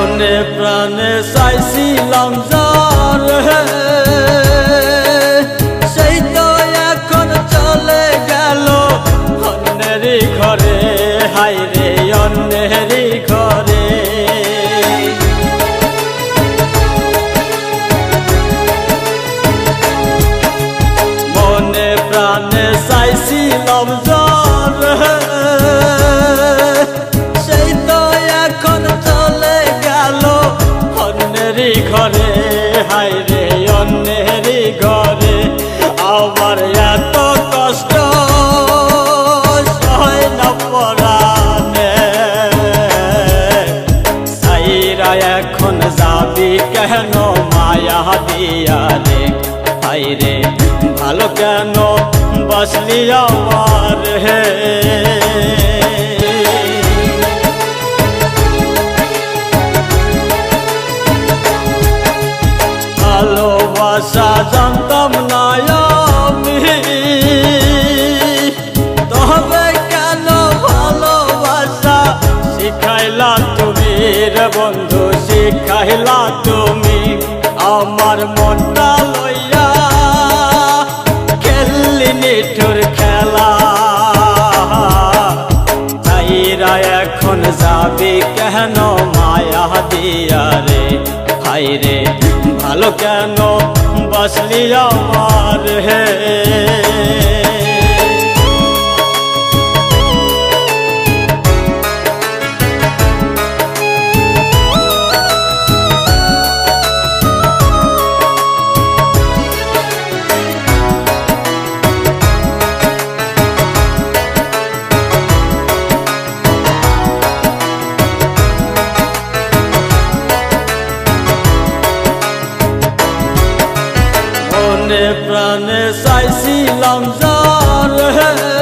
মনে প্রাণে চাইছিলাম যারে, সেই তো এখন চলে গেল অন্যেরই ঘরে, হায় রে অন্যেরই ঘরে। মনে প্রাণে চাইছিলাম যারে, সেই তো এখন চলে গেল অন্যেরই ঘরে, হায় রে অন্যেরই ঘরে। আমার এত কষ্ট সয় না পরাণে, সাইরা এখন যাবি কেন মায়া দিয়া রে, হায় রে ভালো কেন বাসলি আমার হে। ভালোবাসা জানতাম না আমি, তবে কেন ভালোবাসা শিখাইলা তুমি রে বন্ধু, শিখাইলা তুমি। আমার মনটা লইয়া খেললি নিঠুর খেলা, তাইরা এখন যাবি কেন মায়া দিয়া রে, হায় রে ভালো কেন বাসলি আমার হে। মনে প্রাণে চাইছিলাম যারে,